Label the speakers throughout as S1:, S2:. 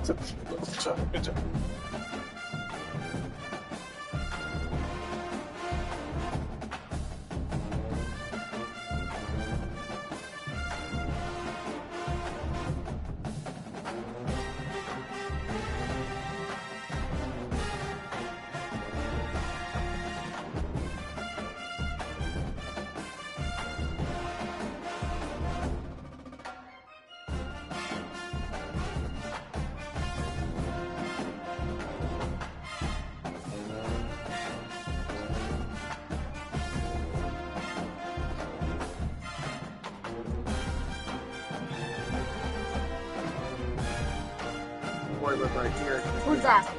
S1: Good job. Boy, look right here.
S2: Who's that?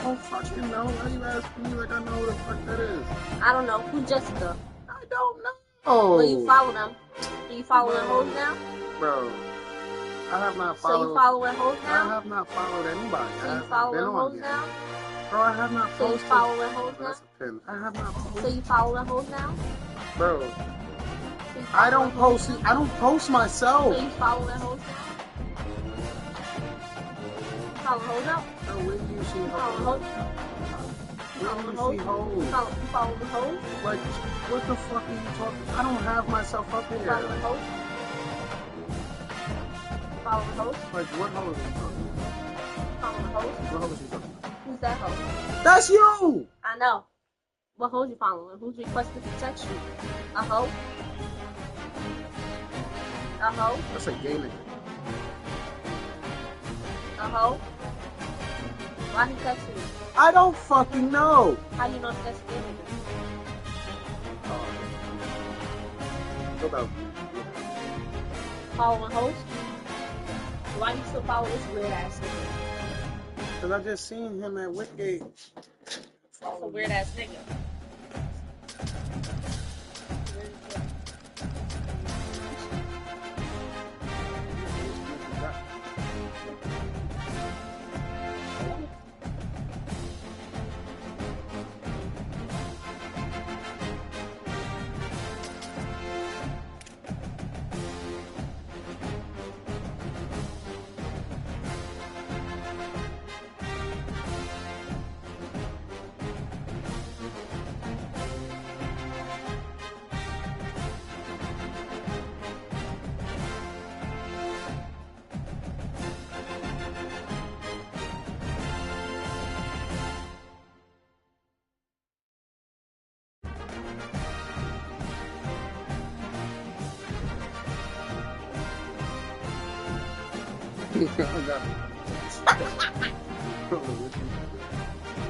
S1: Oh, fucking know. Why you asking me like I know who the fuck that is?
S2: I don't know. Who's Jessica?
S1: I don't know.
S2: Will you follow them? Do you follow the hoes now?
S1: Bro, I have not
S2: So
S1: followed.
S2: you following hoes
S1: I
S2: now?
S1: have not followed anybody.
S2: So
S1: I
S2: you
S1: have
S2: following
S1: been on
S2: hoes
S1: here.
S2: now?
S1: Bro, I have not
S2: So you
S1: posted.
S2: following hoes now?
S1: That's a pin. I have not posted.
S2: So you following hoes now?
S1: Bro,
S2: So you
S1: I don't
S2: following
S1: post.
S2: hoes
S1: I don't post myself.
S2: So you following hoes now? You following hoes now?
S1: Bro, where do you see
S2: You following
S1: hoes?
S2: hoes?
S1: Where do you see hoes?
S2: You following hoes?
S1: Like, what the fuck are you talking? I don't have myself up
S2: You
S1: here.
S2: following hoes? You following hoes?
S1: Like, what hoes are you talking
S2: You following hoes?
S1: about? What hoes are you talking about?
S2: Who's that hoe?
S1: That's you!
S2: I know. What hoes you following? Who's requesting to text you? A hoe? A hoe?
S1: That's a gay nigga.
S2: A hoe? Why he texting you?
S1: I don't fucking know.
S2: How you know that's gay nigga?
S1: What about?
S2: Following hoes? Why you still follow this weird ass nigga?
S1: Because I just seen him at Whitgate.
S2: That's a weird ass nigga.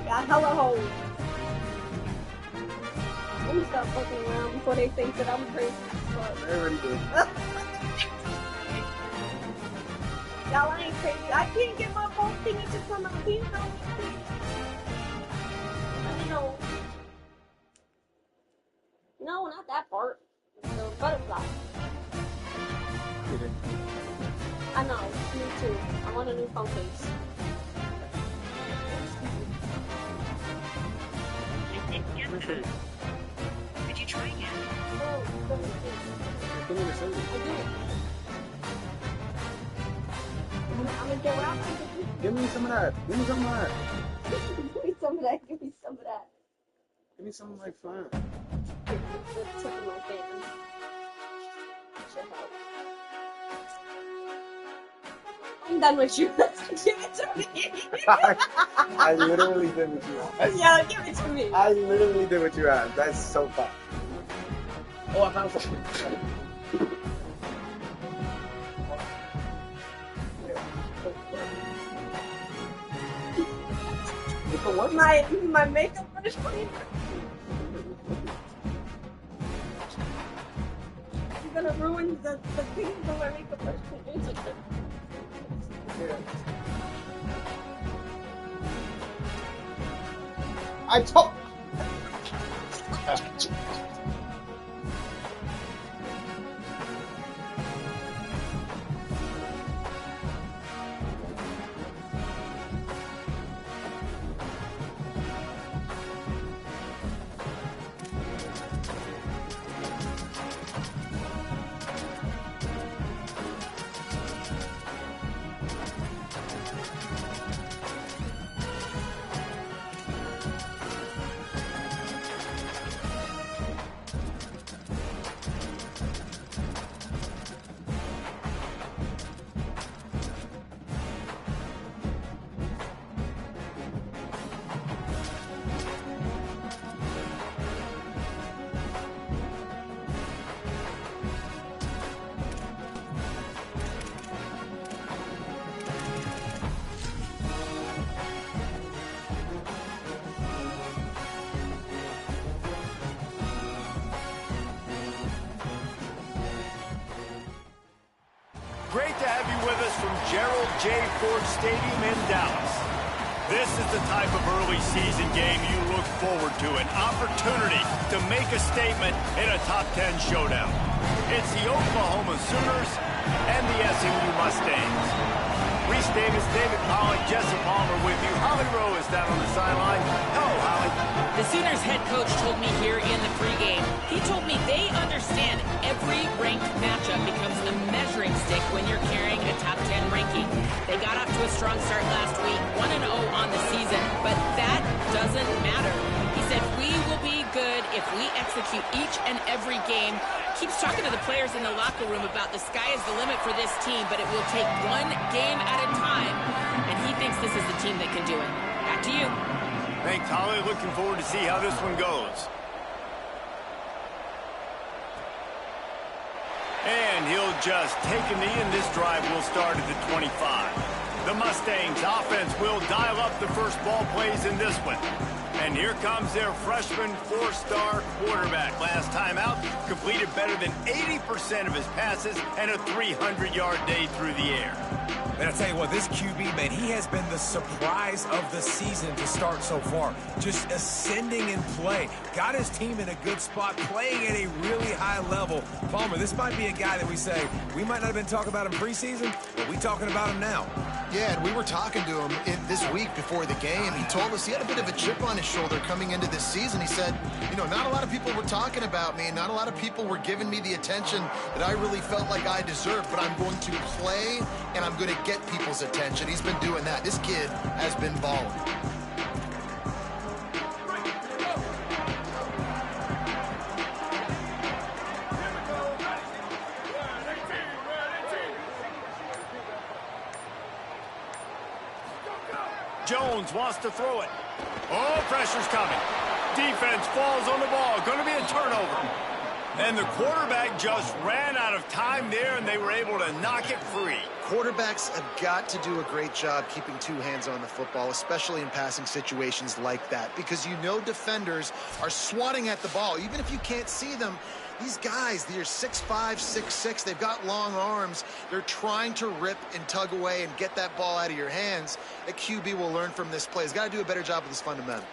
S2: Got hella hoes. Let me stop fucking around before they think that I'm crazy as fuck.
S1: They already did.
S2: Y'all, I ain't crazy. I can't get my phone thingy to come out. Please don't. Let me know. No, not that part. The butterfly. I know. Me too. I want a new phone case.
S3: Did you try again?
S2: Oh,
S1: Give me the symbol.
S2: I did. I'm gonna get out.
S1: Give me some of that. Give me some of that.
S2: Give me some of that. Give me some of that.
S1: Give me some like fun.
S2: The tip of my finger. Should help. I'm done with you. Give it to me.
S1: I literally did what you asked.
S2: Yeah, give it to me.
S1: I literally did what you asked. That's so fun. Oh, I found something.
S2: My makeup brush cleaner. You're gonna ruin the thing for my makeup brush cleaner.
S1: Yeah. I told.
S4: great to have you with us from Gerald J. Ford Stadium in Dallas. This is the type of early season game you look forward to, an opportunity to make a statement in a top 10 showdown. It's the Oklahoma Sooners and the SMU Mustangs. Reese Davis, David Pollock, Jesse Palmer with you. Holly Rowe is down on the sideline. Hello, Holly.
S5: The Sooners head coach told me here in the pregame, he told me they understand every ranked matchup becomes a measuring stick when you're carrying a top 10 ranking. They got off to a strong start last week, 1-0 on the season, but that doesn't matter. He said, we will be good if we execute each and every game. Keeps talking to the players in the locker room about the sky is the limit for this team, but it will take one game at a time, and he thinks this is the team that can do it. Back to you.
S4: Thanks, Holly. Looking forward to see how this one goes. And he'll just take a knee, and this drive will start at the 25. The Mustangs offense will dial up the first ball plays in this one. And here comes their freshman four-star quarterback. Last time out, completed better than 80% of his passes and a 300-yard day through the air.
S6: And I tell you what, this QB, man, he has been the surprise of the season to start so far. Just ascending in play. Got his team in a good spot, playing at a really high level. Palmer, this might be a guy that we say, we might not have been talking about him preseason, but we talking about him now.
S7: Yeah, and we were talking to him this week before the game. He told us he had a bit of a chip on his shoulder coming into this season. He said, you know, not a lot of people were talking about me. Not a lot of people were giving me the attention that I really felt like I deserved. But I'm going to play, and I'm going to get people's attention. He's been doing that. This kid has been balling.
S4: Jones wants to throw it. Oh, pressure's coming. Defense falls on the ball. Going to be a turnover. And the quarterback just ran out of time there, and they were able to knock it free.
S7: Quarterbacks have got to do a great job keeping two hands on the football, especially in passing situations like that, because you know defenders are swatting at the ball. Even if you can't see them, these guys, they're 6'5", 6'6", they've got long arms. They're trying to rip and tug away and get that ball out of your hands. A QB will learn from this play. He's got to do a better job with his fundamentals.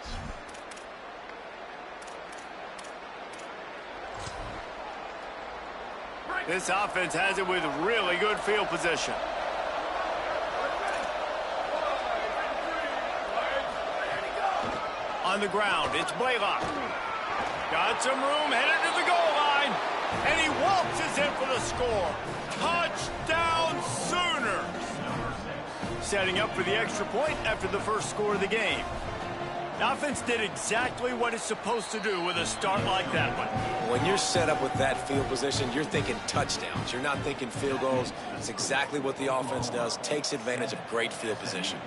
S4: This offense has it with really good field position. On the ground, it's Blaylock. Got some room, headed to the goal line. And he waltzes in for the score. Touchdown Sooners! Setting up for the extra point after the first score of the game. The offense did exactly what it's supposed to do with a start like that one.
S6: When you're set up with that field position, you're thinking touchdowns. You're not thinking field goals. It's exactly what the offense does. Takes advantage of great field position.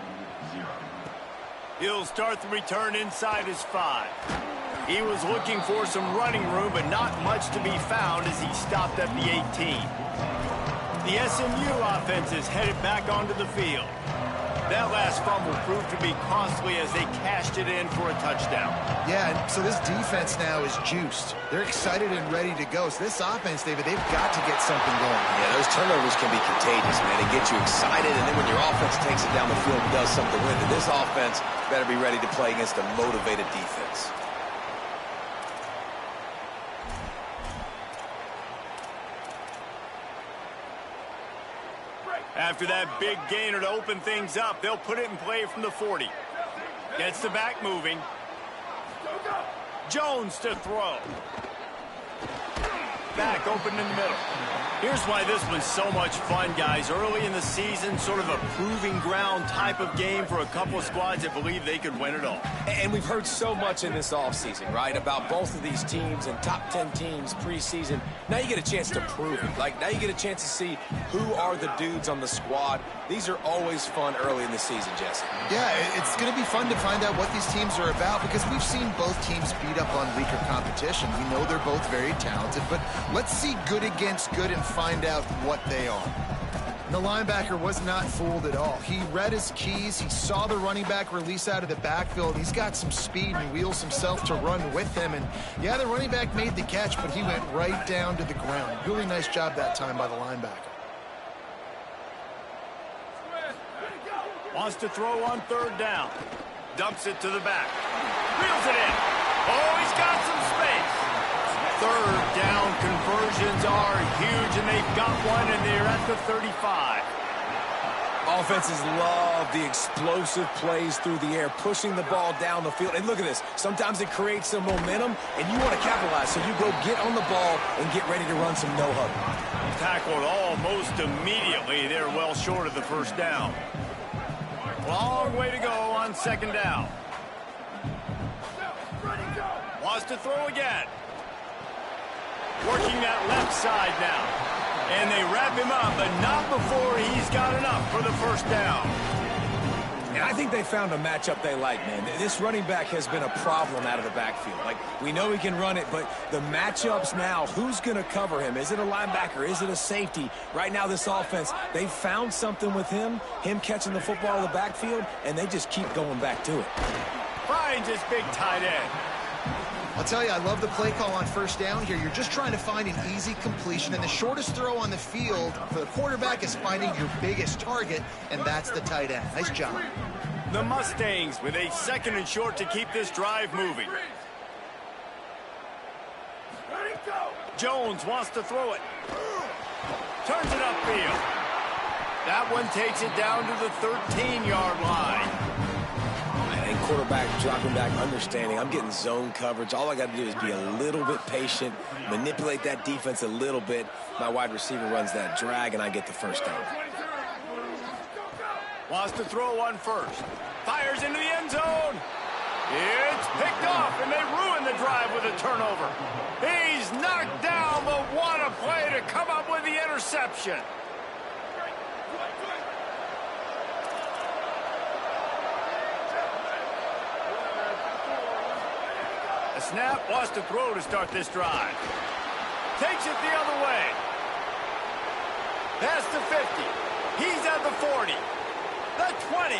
S4: He'll start the return inside his 5. He was looking for some running room, but not much to be found as he stopped at the 18. The SMU offense is headed back onto the field. That last fumble proved to be costly as they cashed it in for a touchdown.
S7: Yeah, and so this defense now is juiced. They're excited and ready to go. So this offense, David, they've got to get something going.
S6: Yeah, those turnovers can be contagious, man. They get you excited, and then when your offense takes it down the field and does something with it, this offense better be ready to play against a motivated defense.
S4: After that big gainer to open things up, they'll put it in play from the 40. Gets the back moving. Jones to throw. Back open in the middle. Here's why this was so much fun, guys. Early in the season, sort of a proving ground type of game for a couple of squads that believe they could win it all.
S6: And we've heard so much in this offseason, right, about both of these teams and top 10 teams preseason. Now you get a chance to prove it. Like, now you get a chance to see who are the dudes on the squad. These are always fun early in the season, Jesse.
S7: Yeah, it's going to be fun to find out what these teams are about because we've seen both teams beat up on weaker competition. We know they're both very talented, but let's see good against good and find out what they are. The linebacker was not fooled at all. He read his keys. He saw the running back release out of the backfield. He's got some speed and wheels himself to run with him. And, yeah, the running back made the catch, but he went right down to the ground. Really nice job that time by the linebacker.
S4: Wants to throw on third down. Dumps it to the back. Reels it in. Oh, he's got some space. Third down conversions are huge, and they've got one, and they're at the 35.
S6: Offenses love the explosive plays through the air, pushing the ball down the field. And look at this. Sometimes it creates some momentum, and you want to capitalize. So you go get on the ball and get ready to run some no-huddle.
S4: Tackled almost immediately. They're well short of the first down. Long way to go on second down. Wants to throw again. Working that left side now. And they wrap him up, but not before he's got enough for the first down.
S6: And I think they found a matchup they like, man. This running back has been a problem out of the backfield. Like, we know he can run it, but the matchups now, who's going to cover him? Is it a linebacker? Is it a safety? Right now, this offense, they found something with him catching the football in the backfield, and they just keep going back to it.
S4: Finds his big tight end.
S7: I'll tell you, I love the play call on first down here. You're just trying to find an easy completion, and the shortest throw on the field for the quarterback is finding your biggest target, and that's the tight end. Nice job.
S4: The Mustangs with a second and short to keep this drive moving. Jones wants to throw it. Turns it upfield. That one takes it down to the 13-yard line.
S6: And quarterback dropping back, understanding I'm getting zone coverage. All I got to do is be a little bit patient, manipulate that defense a little bit. My wide receiver runs that drag, and I get the first down.
S4: Wants to throw one first. Fires into the end zone. It's picked off, and they ruin the drive with a turnover. He's knocked down, but what a play to come up with the interception. A snap, wants to throw to start this drive. Takes it the other way. Past the 50. He's at the 40. The 20.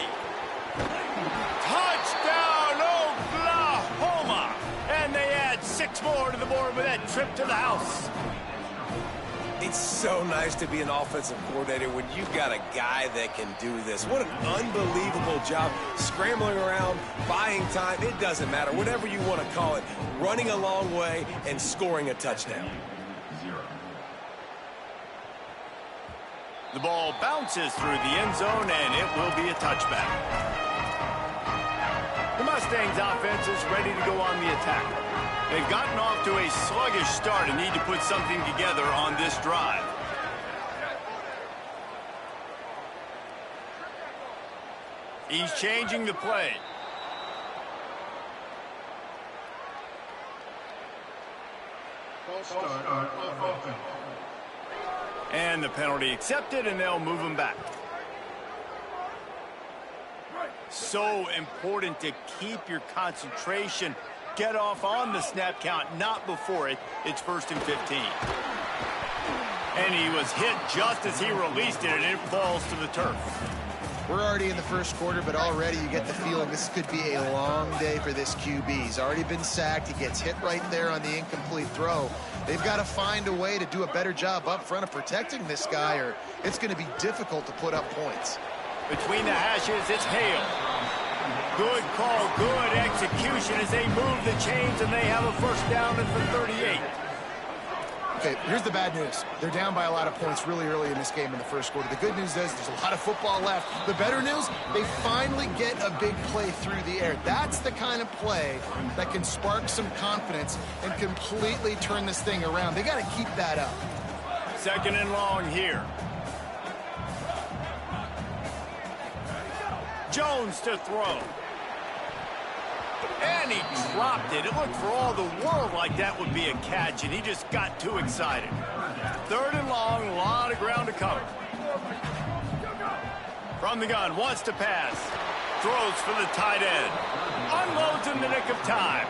S4: Touchdown, Oklahoma. And they add 6 more to the board with that trip to the house.
S6: It's so nice to be an offensive coordinator when you've got a guy that can do this. What an unbelievable job. Scrambling around, buying time, it doesn't matter. Whatever you want to call it. Running a long way and scoring a touchdown.
S4: The ball bounces through the end zone, and it will be a touchback. The Mustangs offense is ready to go on the attack. They've gotten off to a sluggish start and need to put something together on this drive. He's changing the play. And the penalty accepted, and they'll move him back. So important to keep your concentration. Get off on the snap count, not before it. It's 1st and 15. And he was hit just as he released it, and it falls to the turf.
S7: We're already in the first quarter, but already you get the feeling this could be a long day for this QB. He's already been sacked. He gets hit right there on the incomplete throw. They've got to find a way to do a better job up front of protecting this guy, or it's going to be difficult to put up points.
S4: Between the hashes, it's Hale. Good call, good execution as they move the chains, and they have a first down at the 38.
S7: Okay, here's the bad news. They're down by a lot of points really early in this game in the first quarter. The good news is there's a lot of football left. The better news, they finally get a big play through the air. That's the kind of play that can spark some confidence and completely turn this thing around. They got to keep that up.
S4: 2nd and long here. Jones to throw. And he dropped it. It looked for all the world like that would be a catch, and he just got too excited. 3rd and long, a lot of ground to cover. From the gun, wants to pass. Throws for the tight end. Unloads in the nick of time.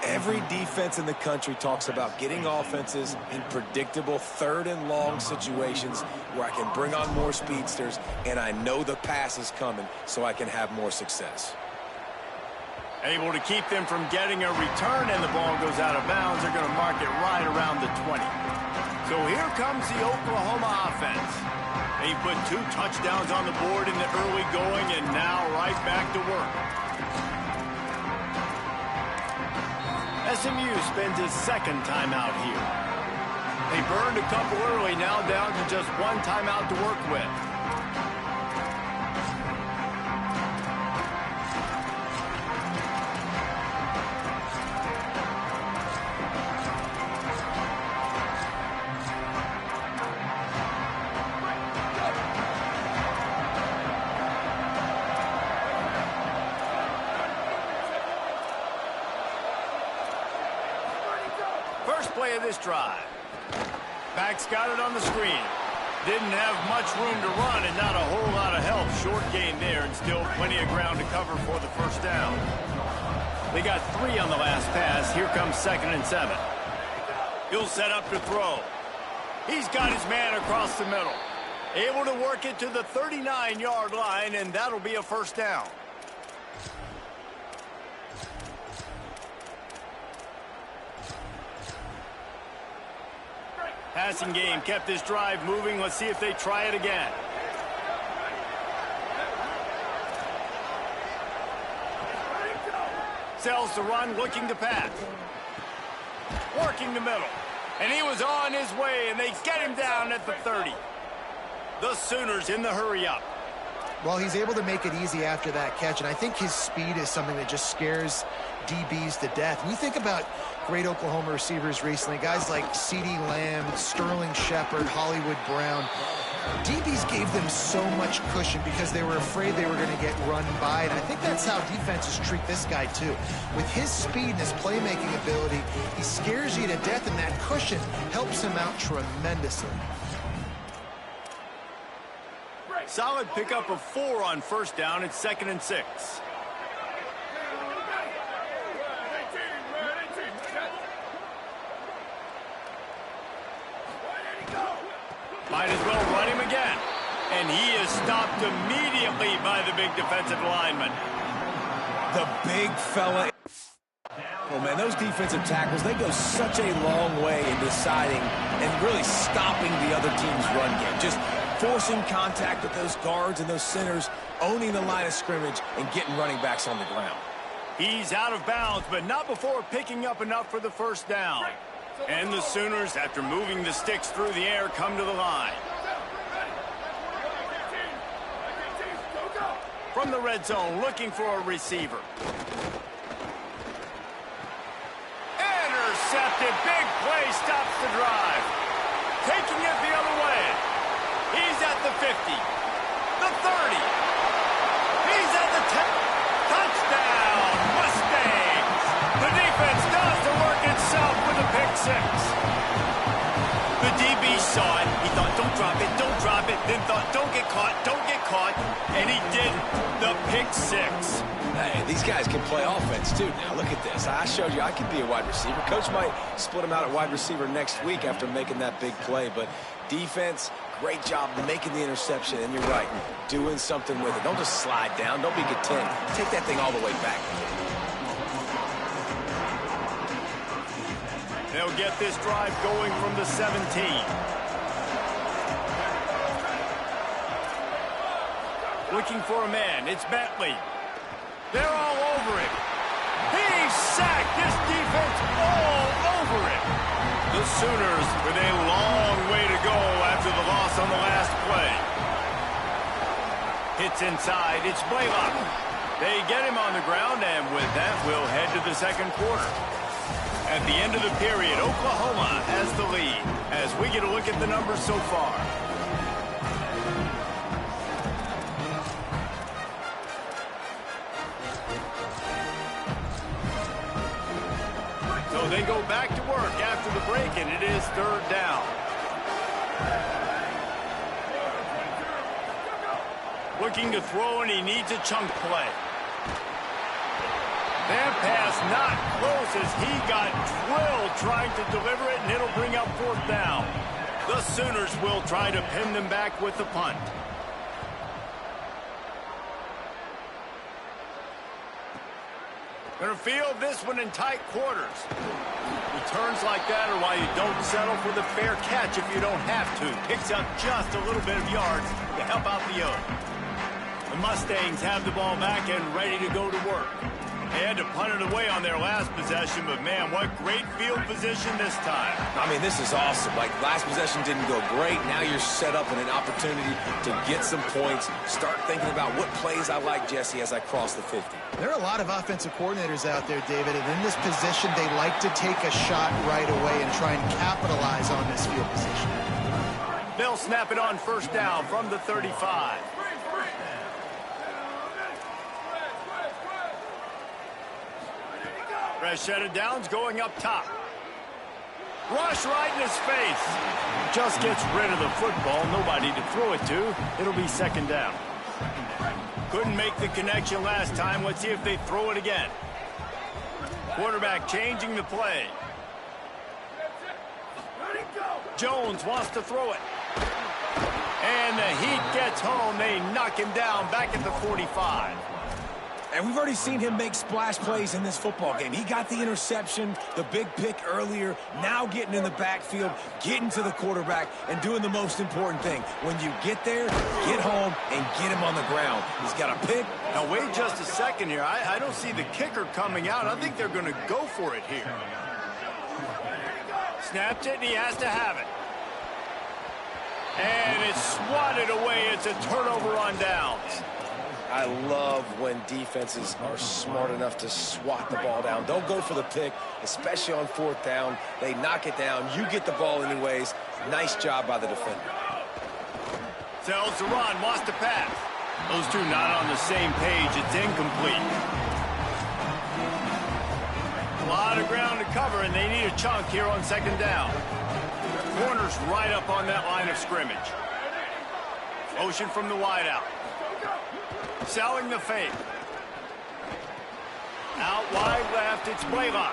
S6: Every defense in the country talks about getting offenses in predictable 3rd and long situations where I can bring on more speedsters, and I know the pass is coming, so I can have more success.
S4: Able to keep them from getting a return, and the ball goes out of bounds. They're going to mark it right around the 20. So here comes the Oklahoma offense. He put 2 touchdowns on the board in the early going, and now right back to work. SMU spends his second timeout here. They burned a couple early, now down to just 1 timeout to work with. First play of this drive. Backs got it on the screen. Didn't have much room to run and not a whole lot of help. Short gain there and still plenty of ground to cover for the first down. They got 3 on the last pass. Here comes 2nd and 7. He'll set up to throw. He's got his man across the middle. Able to work it to the 39-yard line, and that'll be a first down. Passing game kept this drive moving. Let's see if they try it again. Sells the run, looking to pass. Working the middle. And he was on his way, and they get him down at the 30. The Sooners in the hurry-up.
S7: Well, he's able to make it easy after that catch, and I think his speed is something that just scares DBs to death. When you think about great Oklahoma receivers recently, guys like CeeDee Lamb, Sterling Shepard, Hollywood Brown, DBs gave them so much cushion because they were afraid they were going to get run by, and I think that's how defenses treat this guy too. With his speed and his playmaking ability, he scares you to death, and that cushion helps him out tremendously.
S4: Solid pickup of 4 on first down. It's 2nd and 6. Might as well run him again. And he is stopped immediately by the big defensive lineman.
S6: The big fella. Oh, man, those defensive tackles, they go such a long way in deciding and really stopping the other team's run game. Just forcing contact with those guards and those centers, owning the line of scrimmage, and getting running backs on the ground.
S4: He's out of bounds, but not before picking up enough for the first down. And the Sooners, after moving the sticks through the air, come to the line. From the red zone, looking for a receiver. Intercepted. Big play stops the drive. Taking it the other way. He's at the 50. The 30. He's at the 10. Touchdown, Mustangs. The defense does the work itself with a pick 6. The DB saw it. He thought, don't drop it, don't drop it. Then thought, don't get caught, don't get caught. And he did the pick 6.
S6: Hey, these guys can play offense, too. Now, look at this. I showed you I could be a wide receiver. Coach might split him out at wide receiver next week after making that big play. But defense, great job making the interception. And you're right, doing something with it. Don't just slide down. Don't be content. Take that thing all the way back.
S4: They'll get this drive going from the 17. Looking for a man. It's Bentley. They're all over him. He's sacked. This defense all over him. The Sooners with a long way to go after the loss on the last play. Hits inside. It's Blaylock. They get him on the ground, and with that, we'll head to the second quarter. At the end of the period, Oklahoma has the lead as we get a look at the numbers so far. So they go back to work after the break, and it is 3rd down. Looking to throw, and he needs a chunk play. That pass not close as he got drilled trying to deliver it, and it'll bring up 4th down. The Sooners will try to pin them back with the punt. Gonna field this one in tight quarters. returns like that are why you don't settle for the fair catch if you don't have to. Picks up just a little bit of yards to help out the O's. The Mustangs have the ball back and ready to go to work. They had to punt it away on their last possession, but man, what great field position this time.
S6: I mean, this is awesome. Like, last possession didn't go great. Now you're set up in an opportunity to get some points. Start thinking about what plays I like, Jesse, as I cross the 50.
S7: There are a lot of offensive coordinators out there, David, and in this position, they like to take a shot right away and try and capitalize on this field position.
S4: They'll snap it on first down from the 35. Set downs going up top. Rush right in his face. Just gets rid of the football. Nobody to throw it to. It'll be second down. Couldn't make the connection last time. Let's see if they throw it again. Quarterback changing the play. Jones wants to throw it. And the heat gets home. They knock him down back at the 45.
S6: And we've already seen him make splash plays in this football game. He got the interception, the big pick earlier, now getting in the backfield, getting to the quarterback, and doing the most important thing. When you get there, get home, and get him on the ground. He's got a pick.
S4: Now, wait just a second here. I don't see the kicker coming out. I think they're going to go for it here. Snapped it, and he has to have it. And it's swatted away. It's a turnover on downs.
S6: I love when defenses are smart enough to swat the ball down. Don't go for the pick, especially on fourth down. They knock it down. You get the ball anyways. Nice job by the defender.
S4: Sells to run, wants to pass. Those two not on the same page. It's incomplete. A lot of ground to cover, and they need a chunk here on second down. Corner's right up on that line of scrimmage. Motion from the wideout. Selling the fake. Out wide left, it's Blaylock.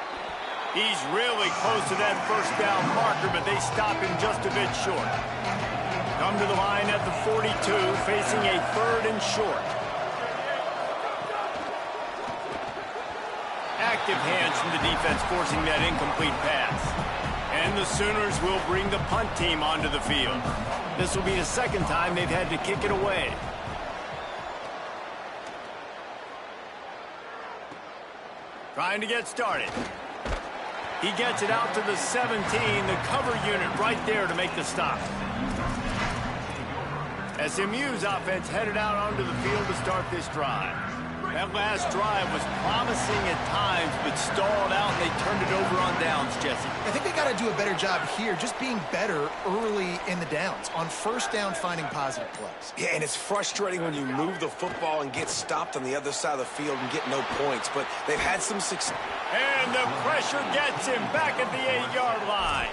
S4: He's really close to that first down marker, but they stop him just a bit short. Come to the line at the 42, facing a third and short. Active hands from the defense forcing that incomplete pass. And the Sooners will bring the punt team onto the field. This will be the second time they've had to kick it away. Trying to get started. He gets it out to the 17, the cover unit right there to make the stop. SMU's offense headed out onto the field to start this drive. That last drive was promising at times, but stalled out, and they turned it over on downs, Jesse.
S7: I think they got to do a better job here, just being better early in the downs. On first down, finding positive plays.
S6: Yeah, and it's frustrating when you move the football and get stopped on the other side of the field and get no points, but they've had some success.
S4: And the pressure gets him back at the 8-yard line.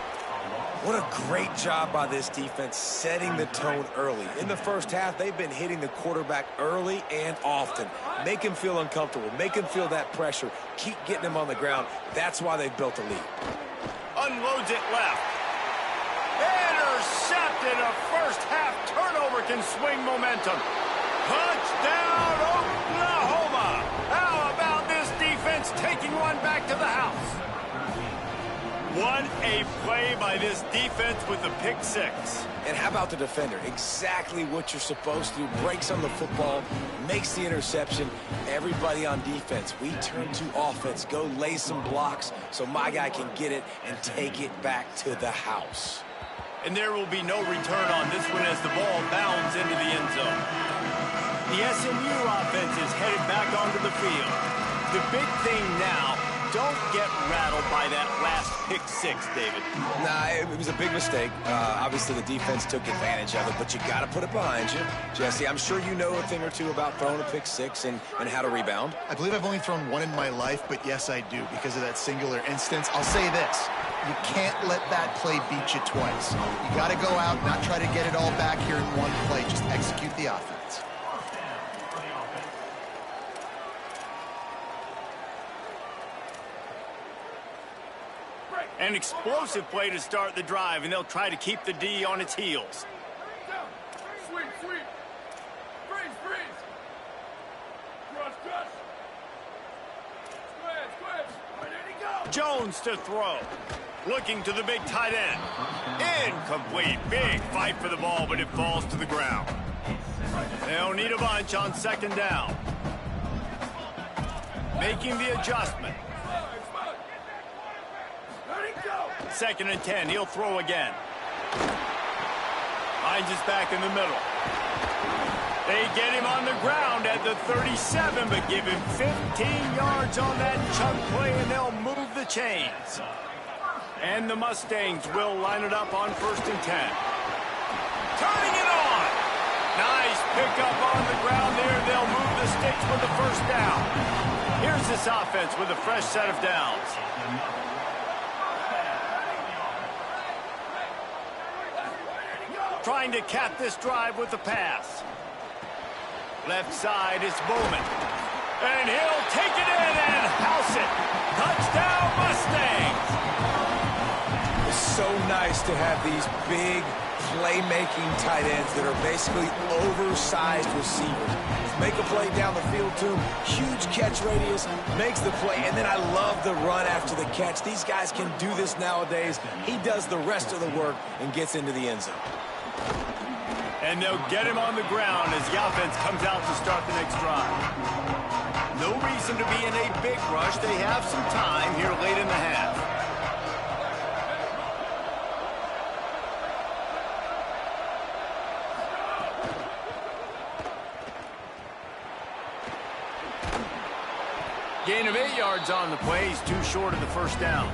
S6: What a great job by this defense setting the tone early. In the first half, they've been hitting the quarterback early and often. Make him feel uncomfortable. Make him feel that pressure. Keep getting him on the ground. That's why they've built a lead.
S4: Unloads it left. Intercepted. A first half turnover can swing momentum. Touchdown, Oklahoma. How about this defense taking one back to the house? What a play by this defense with the pick six.
S6: And how about the defender? Exactly what you're supposed to do. Breaks on the football, makes the interception. Everybody on defense, we turn to offense. Go lay some blocks so my guy can get it and take it back to the house.
S4: And there will be no return on this one as the ball bounds into the end zone. The SMU offense is headed back onto the field. The big thing now, don't get rattled by that last pick six, David.
S6: Nah, it was a big mistake. Obviously, the defense took advantage of it, but you got to put it behind you. Jesse, I'm sure you know a thing or two about throwing a pick six and how to rebound.
S7: I believe I've only thrown one in my life, but yes, I do because of that singular instance. I'll say this. You can't let that play beat you twice. You got to go out, not try to get it all back here in one play. Just execute the offense.
S4: An explosive play to start the drive, and they'll try to keep the D on its heels.
S8: Sweep. Freeze. Crush. Squares. There he goes.
S4: Jones to throw. Looking to the big tight end. Incomplete. Big fight for the ball, but it falls to the ground. They'll need a bunch on second down. Making the adjustment. 2nd and 10. He'll throw again. Finds his back in the middle. They get him on the ground at the 37, but give him 15 yards on that chunk play, and they'll move the chains. And the Mustangs will line it up on 1st and 10. Turning it on. Nice pickup on the ground there. They'll move the sticks with the 1st down. Here's this offense with a fresh set of downs. Trying to cap this drive with the pass. Left side is Bowman. And he'll take it in and house it. Touchdown, Mustangs!
S6: It's so nice to have these big playmaking tight ends that are basically oversized receivers. Make a play down the field to him. Huge catch radius, makes the play, and then I love the run after the catch. These guys can do this nowadays. He does the rest of the work and gets into the end zone.
S4: And they'll get him on the ground as the offense comes out to start the next drive. No reason to be in a big rush. They have some time here late in the half. Gain of 8 yards on the play. He's too short of the 1st down.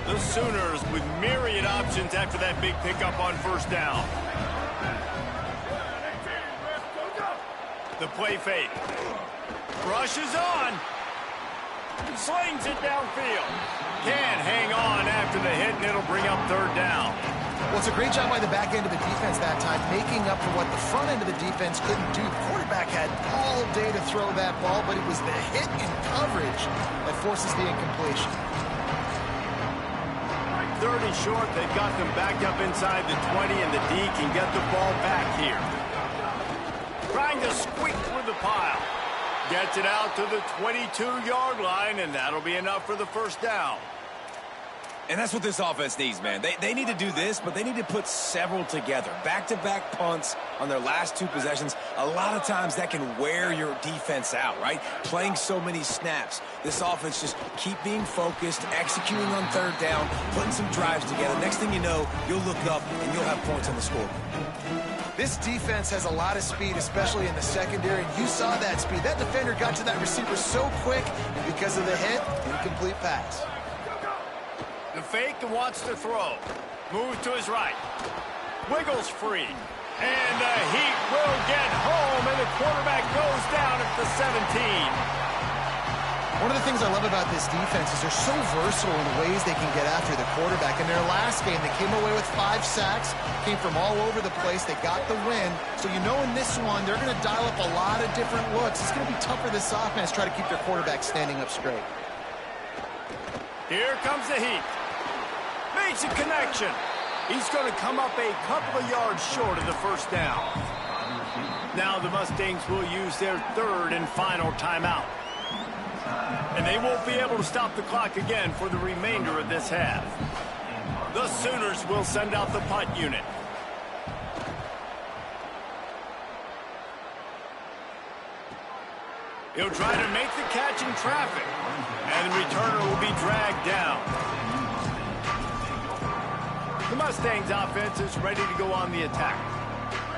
S4: The Sooners with myriad options after that big pickup on 1st down. The play fake. Rushes on. Slings it downfield. Can't hang on after the hit, and it'll bring up 3rd down.
S7: Well, it's a great job by the back end of the defense that time, making up for what the front end of the defense couldn't do. The quarterback had all day to throw that ball, but it was the hit in coverage that forces the incompletion.
S4: 3rd and short. They've got them backed up inside the 20, and the D can get the ball back here. Trying to squeak through the pile. Gets it out to the 22-yard line, and that'll be enough for the 1st down.
S6: And that's what this offense needs, man. They need to do this, but they need to put several together. Back-to-back punts on their last 2 possessions. A lot of times that can wear your defense out, right? Playing so many snaps. This offense just keep being focused, executing on 3rd down, putting some drives together. Next thing you know, you'll look up and you'll have points on the scoreboard.
S7: This defense has a lot of speed, especially in the secondary, and you saw that speed. That defender got to that receiver so quick, and because of the hit, incomplete pass.
S4: The fake and wants to throw. Moves to his right. Wiggles free. And the Heat will get home, and the quarterback goes down at the 17.
S7: One of the things I love about this defense is they're so versatile in the ways they can get after the quarterback. In their last game, they came away with 5 sacks, came from all over the place. They got the win. So you know in this one, they're going to dial up a lot of different looks. It's going to be tough for this offense to try to keep their quarterback standing up straight.
S4: Here comes the Heat. Makes a connection. He's going to come up a couple of yards short of the 1st down. Now the Mustangs will use their 3rd and final timeout. And they won't be able to stop the clock again for the remainder of this half. The Sooners will send out the punt unit. He'll try to make the catch in traffic, and the returner will be dragged down. The Mustangs offense is ready to go on the attack.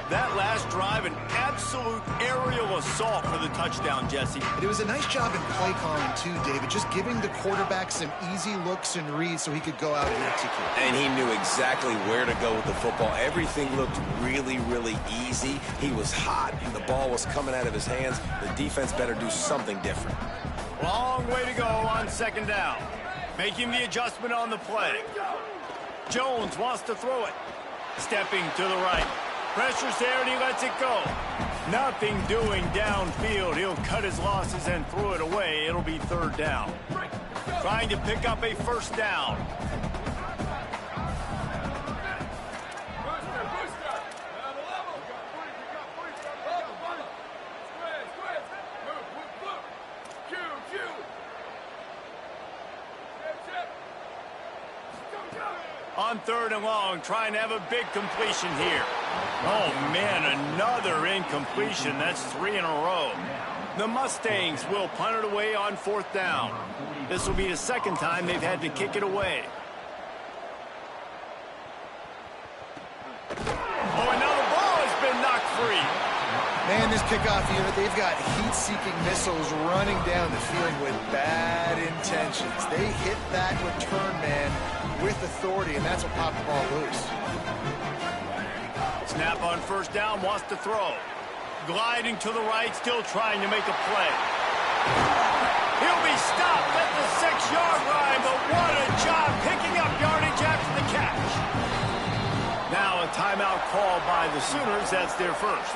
S4: That last drive, an absolute aerial assault for the touchdown, Jesse.
S7: It was a nice job in play calling, too, David, just giving the quarterback some easy looks and reads so he could go out and execute.
S6: And he knew exactly where to go with the football. Everything looked really, really easy. He was hot, and the ball was coming out of his hands. The defense better do something different.
S4: Long way to go on 2nd down. Making the adjustment on the play. Jones wants to throw it. Stepping to the right. Pressure's there, and he lets it go. Nothing doing downfield. He'll cut his losses and throw it away. It'll be 3rd down. Trying to pick up a 1st down. On 3rd and long, trying to have a big completion here. Oh, man, another incompletion. That's 3 in a row. The Mustangs will punt it away on 4th down. This will be the 2nd time they've had to kick it away. Oh, and now the ball has been knocked free.
S7: Man, this kickoff unit, they've got heat-seeking missiles running down the field with bad intentions. They hit that return man with authority, and that's what popped the ball loose.
S4: Snap on 1st down, wants to throw. Gliding to the right, still trying to make a play. He'll be stopped at the 6-yard line, but what a job picking up yardage after the catch. Now a timeout called by the Sooners. That's their first.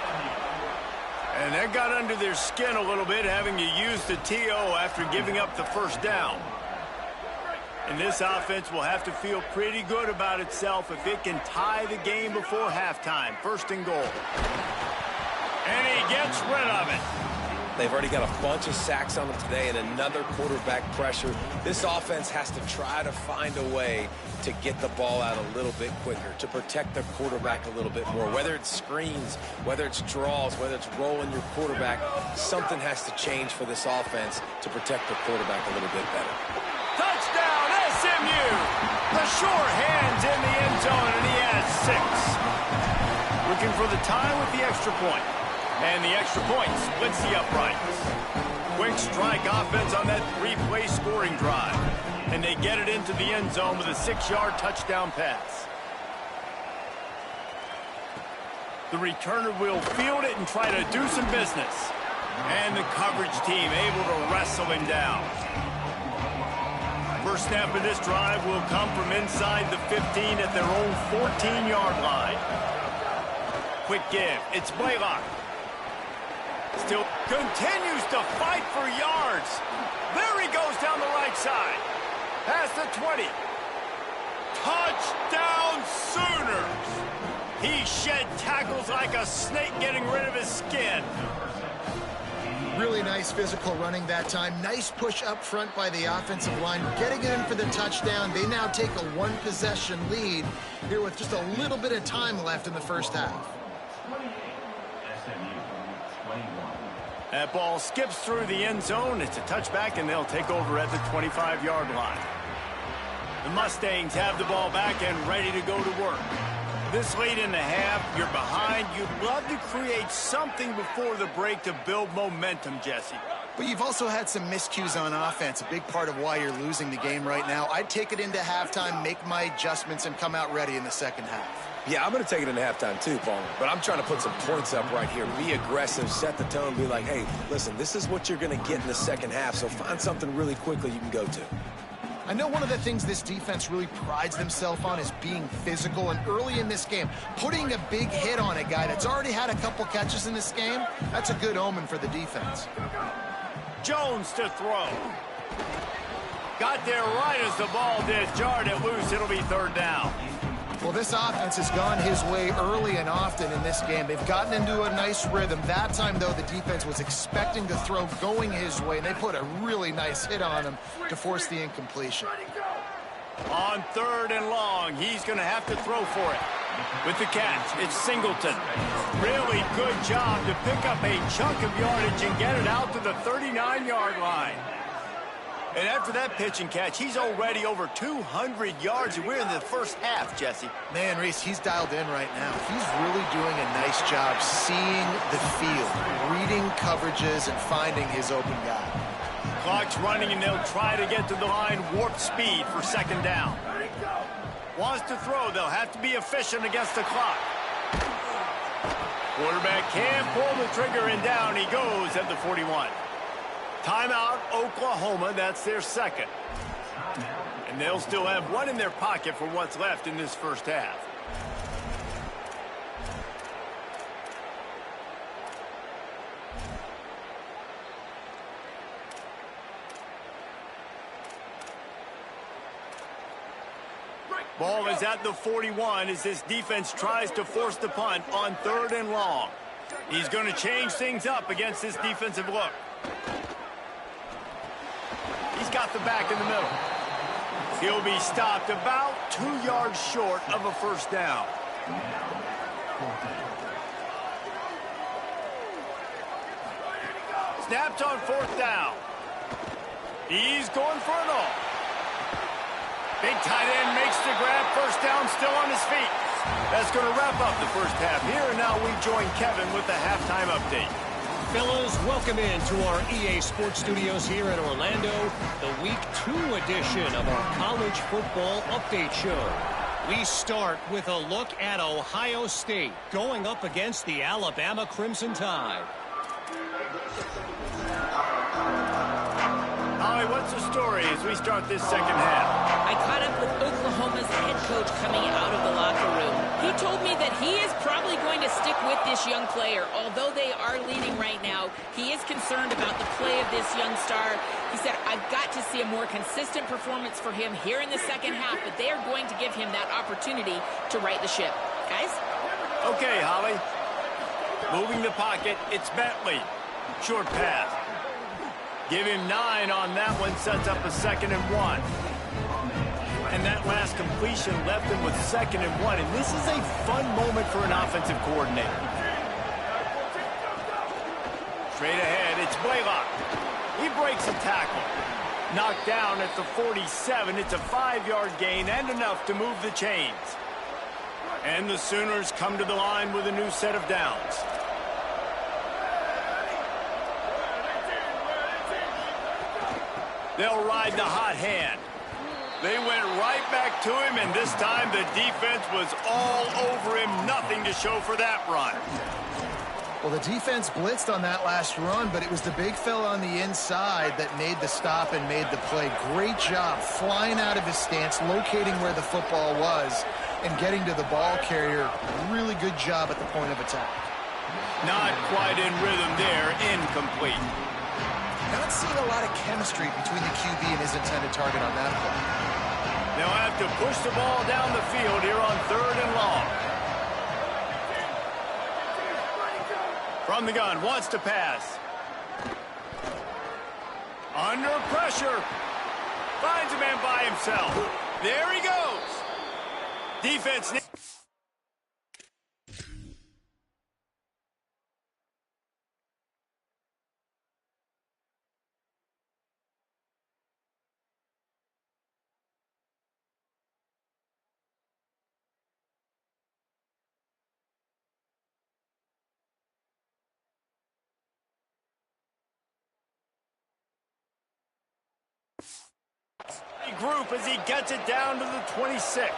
S4: And that got under their skin a little bit, having to use the TO after giving up the 1st down. And this offense will have to feel pretty good about itself if it can tie the game before halftime. 1st and goal. And he gets rid of it.
S6: They've already got a bunch of sacks on them today and another quarterback pressure. This offense has to try to find a way to get the ball out a little bit quicker, to protect the quarterback a little bit more. Whether it's screens, whether it's draws, whether it's rolling your quarterback, something has to change for this offense to protect the quarterback a little bit better.
S4: Touchdown, SMU! The sure hands in the end zone, and he has 6. Looking for the tie with the extra point. And the extra point splits the uprights. Quick strike offense on that 3-play scoring drive. And they get it into the end zone with a 6-yard touchdown pass. The returner will field it and try to do some business. And the coverage team able to wrestle him down. First snap of this drive will come from inside the 15 at their own 14-yard line. Quick give. It's Blaylock. Still continues to fight for yards. There he goes down the right side. Past the 20. Touchdown Sooners. He shed tackles like a snake getting rid of his skin.
S7: Really nice physical running that time. Nice push up front by the offensive line. Getting it in for the touchdown. They now take a 1-possession lead here with just a little bit of time left in the 1st half.
S4: That ball skips through the end zone. It's a touchback, and they'll take over at the 25-yard line. The Mustangs have the ball back and ready to go to work. This late in the half, you're behind. You'd love to create something before the break to build momentum, Jesse.
S7: But you've also had some miscues on offense, a big part of why you're losing the game right now. I'd take it into halftime, make my adjustments, and come out ready in the 2nd half.
S6: Yeah, I'm going to take it into halftime too, Palmer. But I'm trying to put some points up right here. Be aggressive, set the tone, be like, hey, listen, this is what you're going to get in the 2nd half, so find something really quickly you can go to.
S7: I know one of the things this defense really prides themselves on is being physical, and early in this game, putting a big hit on a guy that's already had a couple catches in this game, that's a good omen for the defense.
S4: Jones to throw. Got there right as the ball did. Jarred it loose. It'll be 3rd down.
S7: Well, this offense has gone his way early and often in this game. They've gotten into a nice rhythm. That time, though, the defense was expecting to throw going his way, and they put a really nice hit on him to force the incompletion.
S4: On 3rd and long, he's going to have to throw for it. With the catch, it's Singleton. Really good job to pick up a chunk of yardage and get it out to the 39-yard line. And after that pitch and catch, he's already over 200 yards, and we're in the 1st half, Jesse.
S7: Man, Reese, he's dialed in right now. He's really doing a nice job seeing the field, reading coverages, and finding his open guy.
S4: Clock's running, and they'll try to get to the line warp speed for 2nd down. Wants to throw. They'll have to be efficient against the clock. Quarterback can't pull the trigger, and down he goes at the 41. Timeout, Oklahoma. That's their 2nd. And they'll still have one in their pocket for what's left in this 1st half. Ball is at the 41 as this defense tries to force the punt on 3rd and long. He's going to change things up against this defensive look. He's got the back in the middle. He'll be stopped about 2 yards short of a first down. Snapped on fourth down. He's going for it all. Big tight end makes the grab. First down, still on his feet. That's going to wrap up the first half here. And now we join Kevin with the halftime update.
S9: Fellas, welcome into our EA Sports Studios here in Orlando, the Week 2 edition of our College Football Update Show. We start with a look at Ohio State going up against the Alabama Crimson Tide.
S4: Holly, what's the story as we start this second half?
S5: I caught up with Oklahoma's head coach coming out of the locker room. He told me that he is probably going to stick with this young player. Although they are leading right now, he is concerned about the play of this young star. He said, I've got to see a more consistent performance for him here in the second half, but they are going to give him that opportunity to right the ship. Guys?
S4: Okay, Holly. Moving the pocket, it's Bentley. Short pass. Give him 9 on that one, sets up a 2nd and 1. And that last completion left him with 2nd and 1. And this is a fun moment for an offensive coordinator. Straight ahead, it's Blaylock. He breaks a tackle. Knocked down at the 47. It's a 5-yard gain and enough to move the chains. And the Sooners come to the line with a new set of downs. They'll ride the hot hand. They went right back to him, and this time the defense was all over him. Nothing to show for that run.
S7: Well, the defense blitzed on that last run, but it was the big fella on the inside that made the stop and made the play. Great job flying out of his stance, locating where the football was, and getting to the ball carrier. Really good job at the point of attack.
S4: Not quite in rhythm there. Incomplete.
S7: Not seeing a lot of chemistry between the QB and his intended target on that play.
S4: They'll have to push the ball down the field here on 3rd and long. From the gun, wants to pass. Under pressure. Finds a man by himself. There he goes. Defense. Group as he gets it down to the 26.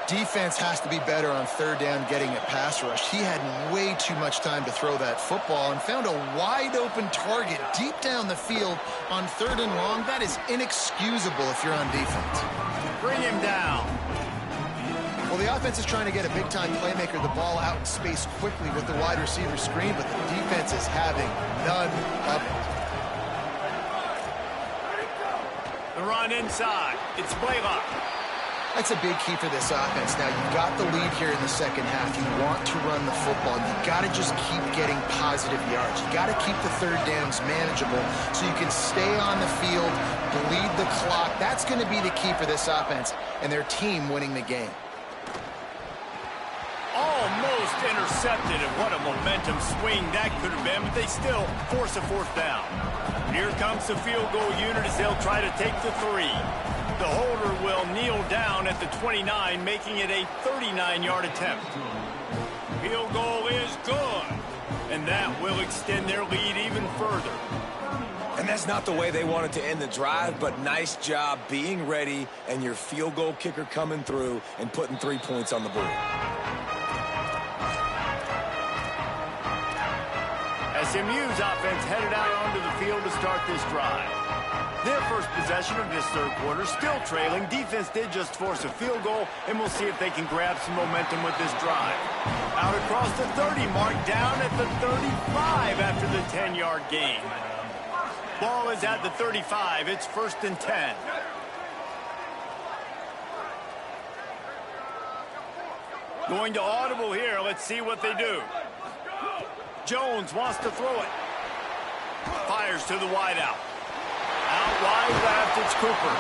S7: Defense has to be better on 3rd down getting it pass rush. He had way too much time to throw that football and found a wide open target deep down the field on 3rd and long. That is inexcusable if you're on defense.
S4: Bring him down.
S7: Well, the offense is trying to get a big-time playmaker the ball out in space quickly with the wide receiver screen, but the defense is having none of it.
S4: The run inside. It's Blaylock.
S7: That's a big key for this offense. Now, you've got the lead here in the second half. You want to run the football. You've got to just keep getting positive yards. You've got to keep the 3rd downs manageable so you can stay on the field, bleed the clock. That's going to be the key for this offense and their team winning the game.
S4: Almost intercepted, and what a momentum swing that could have been, but they still force a 4th down. Here comes the field goal unit as they'll try to take the 3. The holder will kneel down at the 29, making it a 39-yard attempt. Field goal is good, and that will extend their lead even further.
S6: And that's not the way they wanted to end the drive, but nice job being ready and your field goal kicker coming through and putting 3 points on the board.
S4: SMU's offense headed out onto the field to start this drive. Their first possession of this 3rd quarter, still trailing. Defense did just force a field goal, and we'll see if they can grab some momentum with this drive. Out across the 30 mark, down at the 35 after the 10-yard gain. Ball is at the 35. It's 1st and 10. Going to audible here. Let's see what they do. Jones wants to throw it. Fires to the wideout. Out wide left, it's Cooper.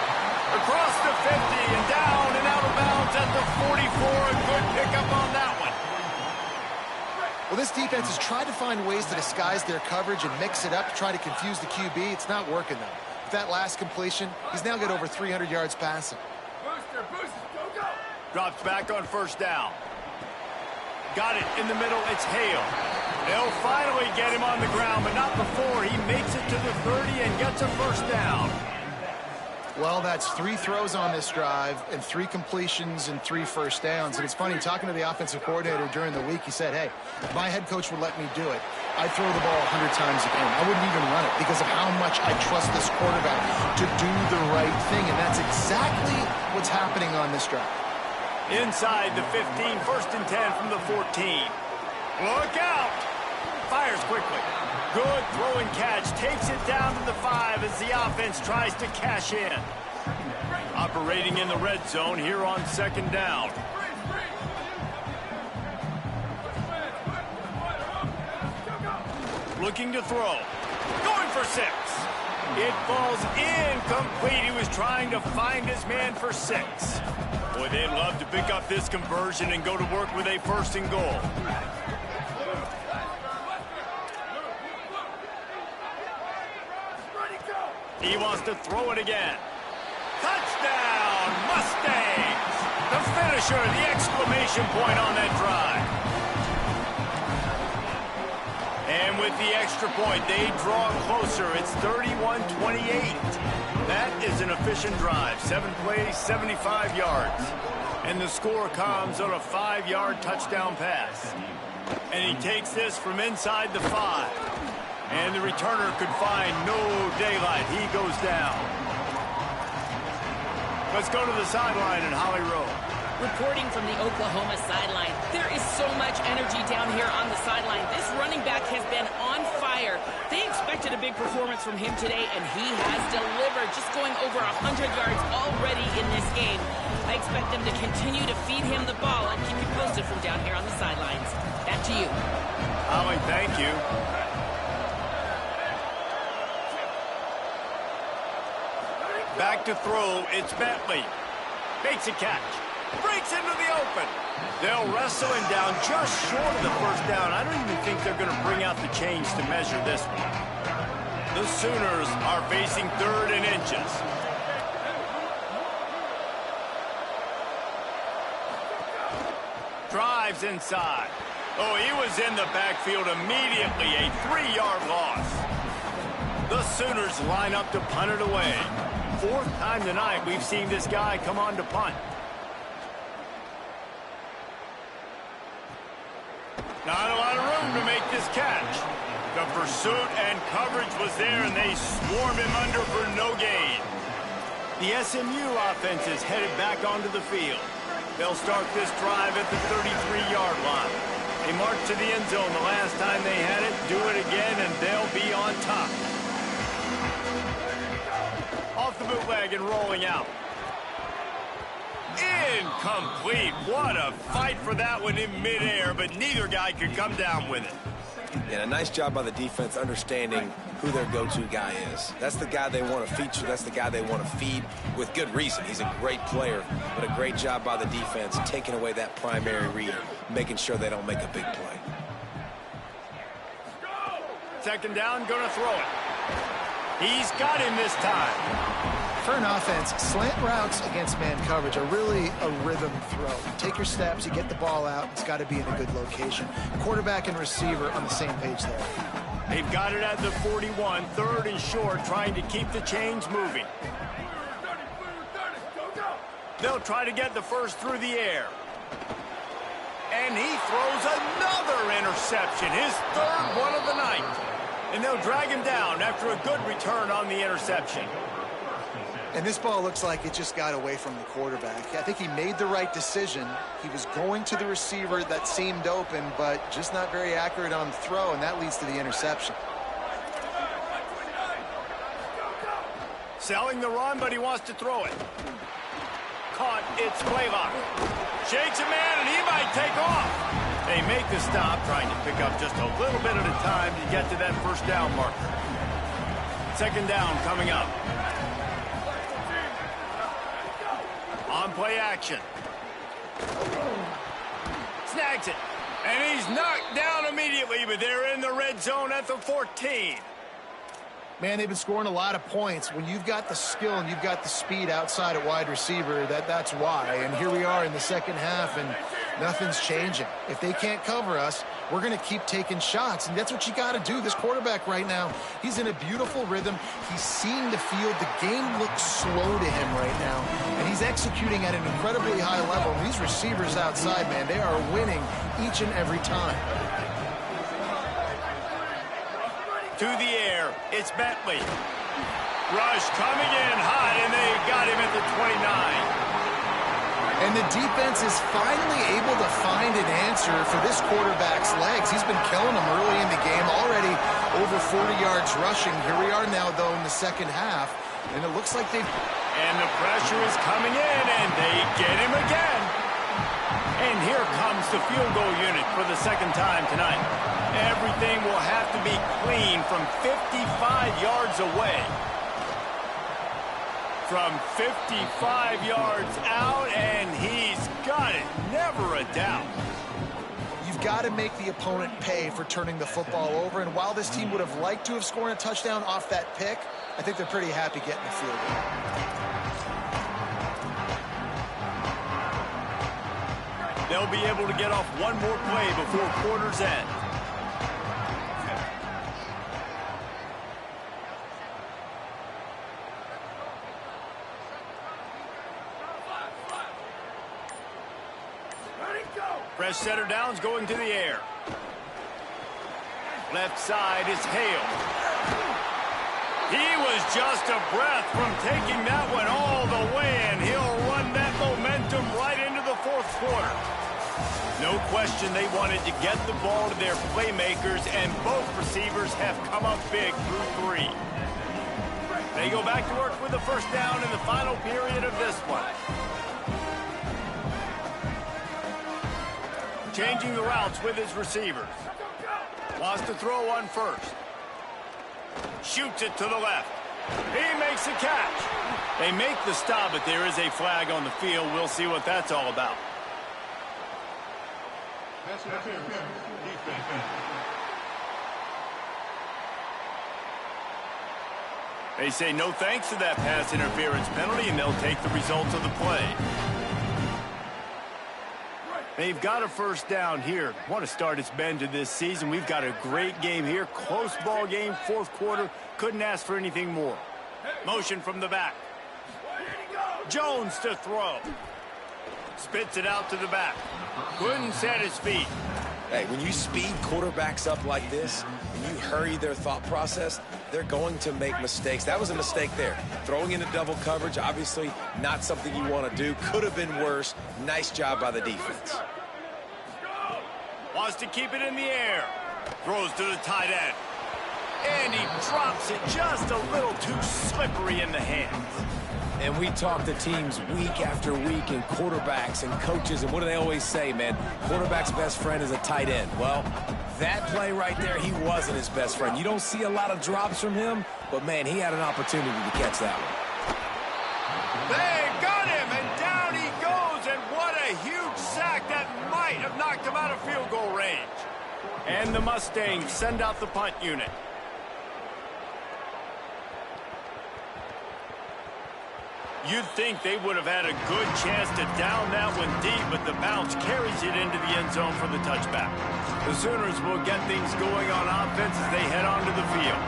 S4: Across the 50 and down and out of bounds at the 44. A good pickup on that one.
S7: Well, this defense has tried to find ways to disguise their coverage and mix it up to try to confuse the QB. It's not working, though. With that last completion, he's now got over 300 yards passing.
S8: Booster, go, go!
S4: Drops back on first down. Got it in the middle. It's Hale. They'll finally get him on the ground, but not before he makes it to the 30 and gets a first down.
S7: Well, that's 3 throws on this drive and 3 completions and 3 first downs. And it's funny, talking to the offensive coordinator during the week, he said, hey, if my head coach would let me do it, I'd throw the ball 100 times a game. I wouldn't even run it because of how much I trust this quarterback to do the right thing. And that's exactly what's happening on this drive.
S4: Inside the 15, first and 10 from the 14. Look out! Fires quickly. Good throw and catch. Takes it down to the 5 as the offense tries to cash in. Operating in the red zone here on second down. Looking to throw. Going for 6. It falls incomplete. He was trying to find his man for 6. Boy, they'd love to pick up this conversion and go to work with a first and goal. He wants to throw it again. Touchdown, Mustangs! The finisher, the exclamation point on that drive. And with the extra point, they draw closer. It's 31-28. That is an efficient drive. 7 plays, 75 yards. And the score comes on a 5-yard touchdown pass. And he takes this from inside the 5. And the returner could find no daylight. He goes down. Let's go to the sideline in Holly Rowe.
S5: Reporting from the Oklahoma sideline, there is so much energy down here on the sideline. This running back has been on fire. They expected a big performance from him today, and he has delivered, just going over 100 yards already in this game. I expect them to continue to feed him the ball and keep you posted from down here on the sidelines. Back to you.
S4: Holly, thank you. Back to throw, it's Bentley. Makes a catch. Breaks into the open. They'll wrestle him down just short of the first down. I don't even think they're going to bring out the chains to measure this one. The Sooners are facing 3rd and inches. Drives inside. Oh, he was in the backfield immediately. A 3-yard loss. The Sooners line up to punt it away. 4th time tonight we've seen this guy come on to punt. Not a lot of room to make this catch. The pursuit and coverage was there, and they swarm him under for no gain. The SMU offense is headed back onto the field. They'll start this drive at the 33-yard line. They marched to the end zone the last time they had it. Do it again, and they'll be on top. Off the bootleg and rolling out. Incomplete. What a fight for that one in midair, but neither guy could come down with it.
S6: Yeah, a nice job by the defense understanding who their go-to guy is. That's the guy they want to feature. That's the guy they want to feed with good reason. He's a great player, but a great job by the defense taking away that primary read, making sure they don't make a big play.
S4: Second down, going to throw it. He's got him this time.
S7: For an offense, slant routes against man coverage are really a rhythm throw. You take your steps, you get the ball out, it's got to be in a good location. Quarterback and receiver on the same page there.
S4: They've got it at the 41, 3rd and short, trying to keep the chains moving. They'll try to get the first through the air. And he throws another interception, his 3rd one of the night. And they'll drag him down after a good return on the interception.
S7: And this ball looks like it just got away from the quarterback. I think he made the right decision. He was going to the receiver that seemed open, but just not very accurate on the throw, and that leads to the interception.
S4: Selling the run, but he wants to throw it. Caught, it's Blaylock. Shakes a man, and he might take off. They make the stop, trying to pick up just a little bit at a time to get to that first down marker. Second down coming up. play action. Snags it. And he's knocked down immediately, but they're in the red zone at the 14.
S7: Man, they've been scoring a lot of points. When you've got the skill and you've got the speed outside at wide receiver, that's why. And here we are in the second half, and nothing's changing. If they can't cover us, we're going to keep taking shots, and that's what you got to do. This quarterback right now, he's in a beautiful rhythm. He's seeing the field. The game looks slow to him right now, and he's executing at an incredibly high level. And these receivers outside, man, they are winning each and every time.
S4: To the air, it's Bentley. Rush coming in hot, and they got him at the 29.
S7: And the defense is finally able to find an answer for this quarterback's legs. He's been killing them early in the game, already over 40 yards rushing. Here we are now, though, in the second half, and it looks like they've...
S4: And the pressure is coming in, and they get him again. And here comes the field goal unit for the second time tonight. Everything will have to be clean from 55 yards away. From 55 yards out, and he's got it. Never a doubt.
S7: You've got to make the opponent pay for turning the football over, and while this team would have liked to have scored a touchdown off that pick, I think they're pretty happy getting the field goal.
S4: They'll be able to get off one more play before quarter's end. Fresh setter downs going to the air. Left side is Hale. He was just a breath from taking that one all the way, and he'll run that momentum right into the fourth quarter. No question they wanted to get the ball to their playmakers, and both receivers have come up big through 3. They go back to work with the first down in the final period of this one. Changing the routes with his receivers. Wants to throw on first. Shoots it to the left. He makes a catch. They make the stop, but there is a flag on the field. We'll see what that's all about. They say no thanks to that pass interference penalty, and they'll take the results of the play. They've got a first down here. What a start it's been to this season. We've got a great game here. Close ball game, fourth quarter. Couldn't ask for anything more. Motion from the back. Jones to throw. Spits it out to the back. Couldn't set his feet.
S6: Hey, when you speed quarterbacks up like this, and you hurry their thought process, they're going to make mistakes. That was a mistake there. Throwing into double coverage, obviously not something you want to do. Could have been worse. Nice job by the defense.
S4: Wants to keep it in the air. Throws to the tight end. And he drops it just a little too slippery in the hands.
S6: And we talk to teams week after week, and quarterbacks and coaches, and what do they always say, man? Quarterback's best friend is a tight end. Well, that play right there, he wasn't his best friend. You don't see a lot of drops from him, but, man, he had an opportunity to catch that one.
S4: They got him, and down he goes, and what a huge sack that might have knocked him out of field goal range. And the Mustangs send out the punt unit. You'd think they would have had a good chance to down that one deep, but the bounce carries it into the end zone for the touchback. The Sooners will get things going on offense as they head onto the field.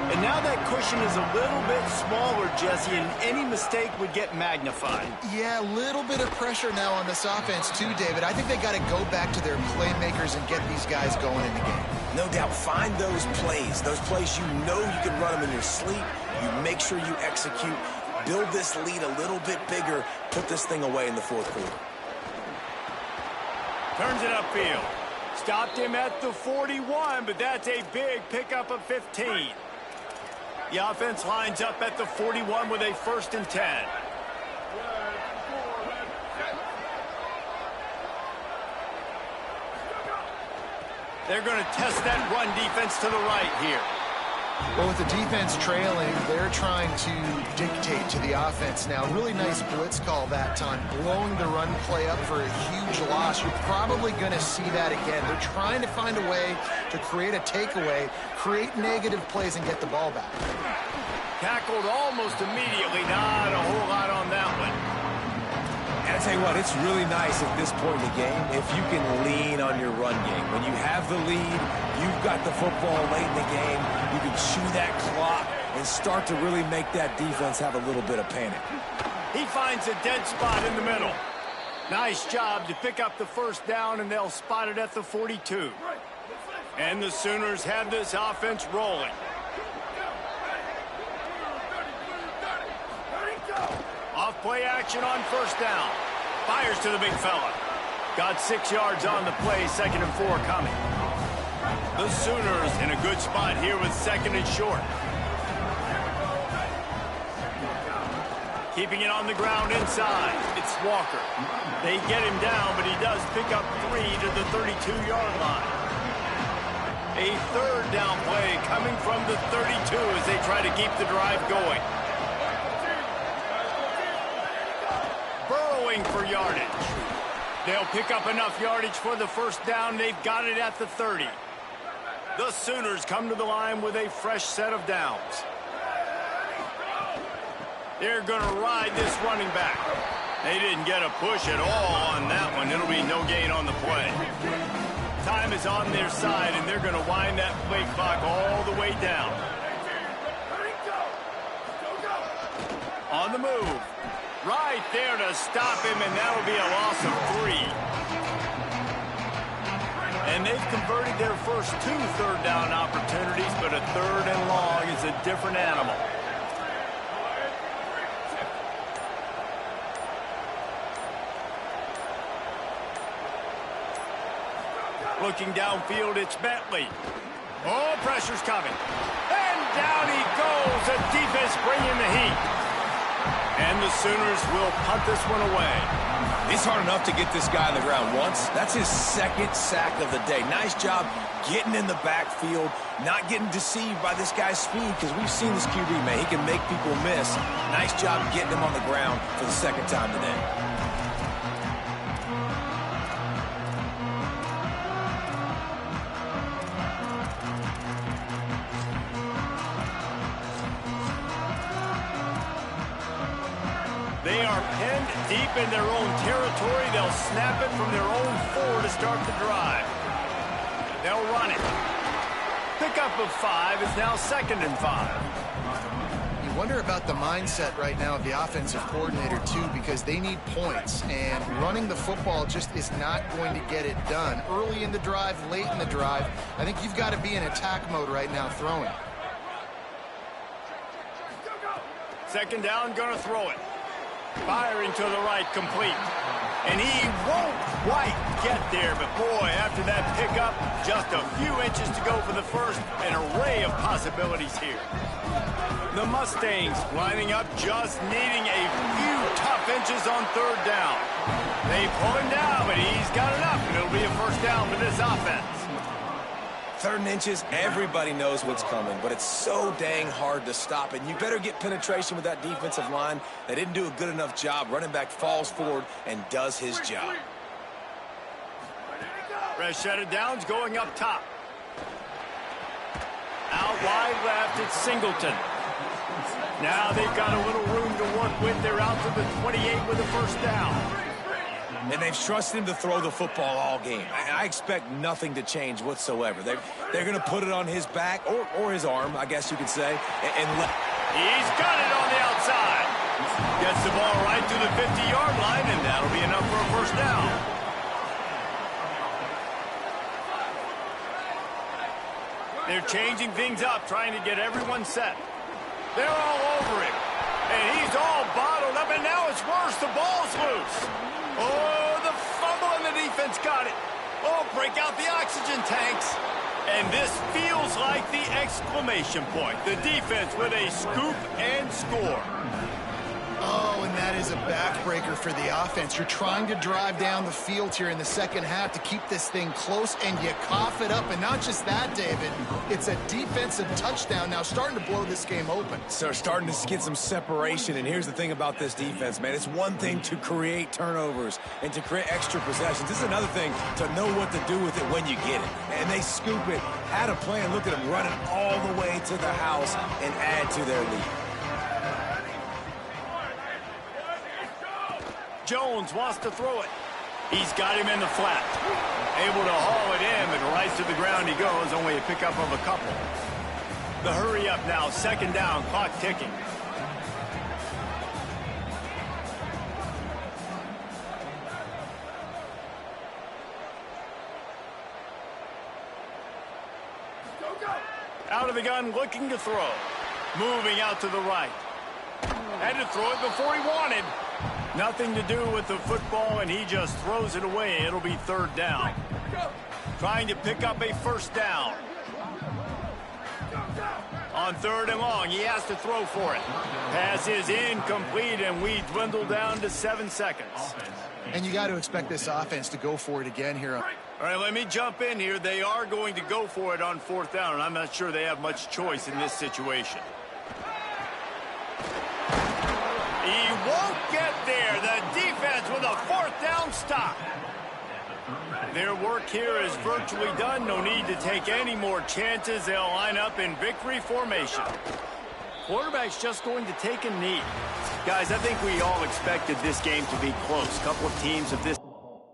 S4: And now that cushion is a little bit smaller, Jesse, and any mistake would get magnified.
S7: Yeah, a little bit of pressure now on this offense too, David. I think they got to go back to their playmakers and get these guys going in the game.
S6: No doubt, find those plays you know you can run them in your sleep. You make sure you execute. Build this lead a little bit bigger. Put this thing away in the fourth quarter.
S4: Turns it upfield. Stopped him at the 41, but that's a big pickup of 15. The offense lines up at the 41 with a 1st and 10. They're going to test that run defense to the right here.
S7: Well, with the defense trailing, they're trying to dictate to the offense now. Really nice blitz call that time, blowing the run play up for a huge loss. You're probably going to see that again. They're trying to find a way to create a takeaway, create negative plays, and get the ball back.
S4: Tackled almost immediately. Not a whole lot on that one.
S6: And I tell you what, it's really nice at this point in the game if you can lean on your run game. When you have the lead, you've got the football late in the game, you can chew that clock and start to really make that defense have a little bit of panic.
S4: He finds a dead spot in the middle. Nice job to pick up the first down, and they'll spot it at the 42. And the Sooners have this offense rolling. Off play action on first down. Fires to the big fella. Got 6 yards on the play, 2nd and 4 coming. The Sooners in a good spot here with 2nd and short. Keeping it on the ground inside. It's Walker. They get him down, but he does pick up 3 to the 32-yard line. A 3rd down play coming from the 32 as they try to keep the drive going. Burrowing for yardage. They'll pick up enough yardage for the first down. They've got it at the 30. The Sooners come to the line with a fresh set of downs. They're going to ride this running back. They didn't get a push at all on that one. It'll be no gain on the play. Time is on their side, and they're going to wind that play clock all the way down. On the move. Right there to stop him, and that'll be a loss of 3. And they've converted their first 2 third down opportunities, but a 3rd and long is a different animal. Looking downfield, it's Bentley. Oh, pressure's coming. And down he goes. The defense bringing the heat. And the Sooners will punt this one away.
S6: It's hard enough to get this guy on the ground once. That's his 2nd sack of the day. Nice job getting in the backfield, not getting deceived by this guy's speed, because we've seen this QB, man. He can make people miss. Nice job getting him on the ground for the 2nd time today.
S4: They are penned deep in their own territory. They'll snap it from their own 4 to start the drive. They'll run it. Pickup of 5 is now 2nd and 5.
S7: You wonder about the mindset right now of the offensive coordinator, too, because they need points, and running the football just is not going to get it done. Early in the drive, late in the drive, I think you've got to be in attack mode right now throwing.
S4: 2nd down, going to throw it. Firing to the right, complete. And he won't quite get there, but boy, after that pickup, just a few inches to go for the first. An array of possibilities here. The Mustangs lining up, just needing a few tough inches on 3rd down. They pull him down, but he's got enough, and it'll be a 1st down for this offense.
S6: 3rd and inches, everybody knows what's coming, but it's so dang hard to stop it. You better get penetration with that defensive line. They didn't do a good enough job. Running back falls forward and does his job.
S4: Fresh set of downs going up top. Out wide left, it's Singleton. Now they've got a little room to work with. They're out to the 28 with a 1st down.
S6: And they've trusted him to throw the football all game. I expect nothing to change whatsoever. They're going to put it on his back, or his arm, I guess you could say.
S4: He's got it on the outside. Gets the ball right to the 50-yard line, and that'll be enough for a 1st down. They're changing things up, trying to get everyone set. They're all over him. And he's all bottled up, and now it's worse. The ball's loose. Oh, the fumble, and the defense got it. Oh, break out the oxygen tanks. And this feels like the exclamation point. The defense with a scoop and score.
S7: Oh, and that is a backbreaker for the offense. You're trying to drive down the field here in the second half to keep this thing close, and you cough it up. And not just that, David, it's a defensive touchdown now, starting to blow this game open.
S6: So starting to get some separation, and here's the thing about this defense, man. It's one thing to create turnovers and to create extra possessions. This is another thing to know what to do with it when you get it. And they scoop it, had a plan, look at them running all the way to the house and add to their lead.
S4: Jones wants to throw it. He's got him in the flat. Able to haul it in, but right to the ground he goes. Only a pickup of a couple. The hurry up now. Second down. Clock ticking. Out of the gun, looking to throw. Moving out to the right. Had to throw it before he wanted. Nothing to do with the football, and he just throws it away. It'll be third down. Trying to pick up a first down. On third and long, he has to throw for it. Pass is incomplete, and we dwindle down to 7 seconds.
S7: And you got to expect this offense to go for it again here.
S4: All right, let me jump in here. They are going to go for it on fourth down, and I'm not sure they have much choice in this situation. He won't get there. The defense with a fourth down stop. Their work here is virtually done. No need to take any more chances. They'll line up in victory formation. Quarterback's just going to take a knee. Guys, I think we all expected this game to be close. A couple of teams of this